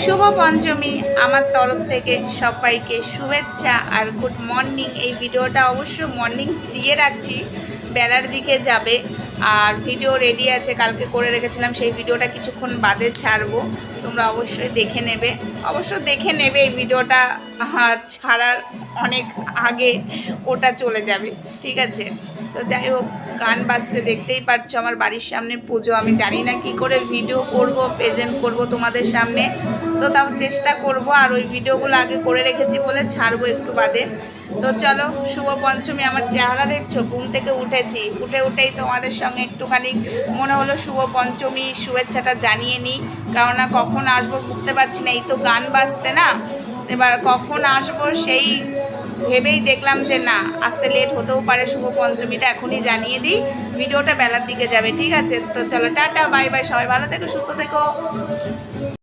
শুভ পঞ্চমী আমার তরফ থেকে সবাইকে শুভেচ্ছা আর গুড মর্নিং। এই ভিডিওটা অবশ্য মর্নিং দিয়ে রাখছি, বেলার দিকে যাবে। আর ভিডিও রেডি আছে, কালকে করে রেখেছিলাম, সেই ভিডিওটা কিছুক্ষণ বাদে ছাড়বো, তোমরা অবশ্যই দেখে নেবে। এই ভিডিওটা ছাড়ার অনেক আগে ওটা চলে যাবে, ঠিক আছে? তো যাই হোক, গান বাজতে দেখতেই পাচ্ছ, আমার বাড়ির সামনে পুজো। আমি জানি না কি করে ভিডিও করব, প্রেজেন্ট করব তোমাদের সামনে, তো তাও চেষ্টা করব। আর ওই ভিডিওগুলো আগে করে রেখেছি বলে ছাড়বো একটু বাদে। তো চলো, শুভ পঞ্চমী। আমার চেহারা দেখছো, ঘুম থেকে উঠেছি, উঠেই তোমাদের সঙ্গে একটুখানি মনে হলো শুভ পঞ্চমী শুভেচ্ছাটা জানিয়ে নিই। কেননা কখন আসবো বুঝতে পারছি না, এই তো গান বাজছে না, এবার কখন আসবো সেই ভেবেই দেখলাম যে না, আসতে লেট হতেও পারে, শুভ পঞ্চমীটা এখনই জানিয়ে দিই। ভিডিওটা বেলার দিকে যাবে, ঠিক আছে? তো চলো, টাটা, বাই বাই, সবাই ভালো থেকো, সুস্থ থেকো।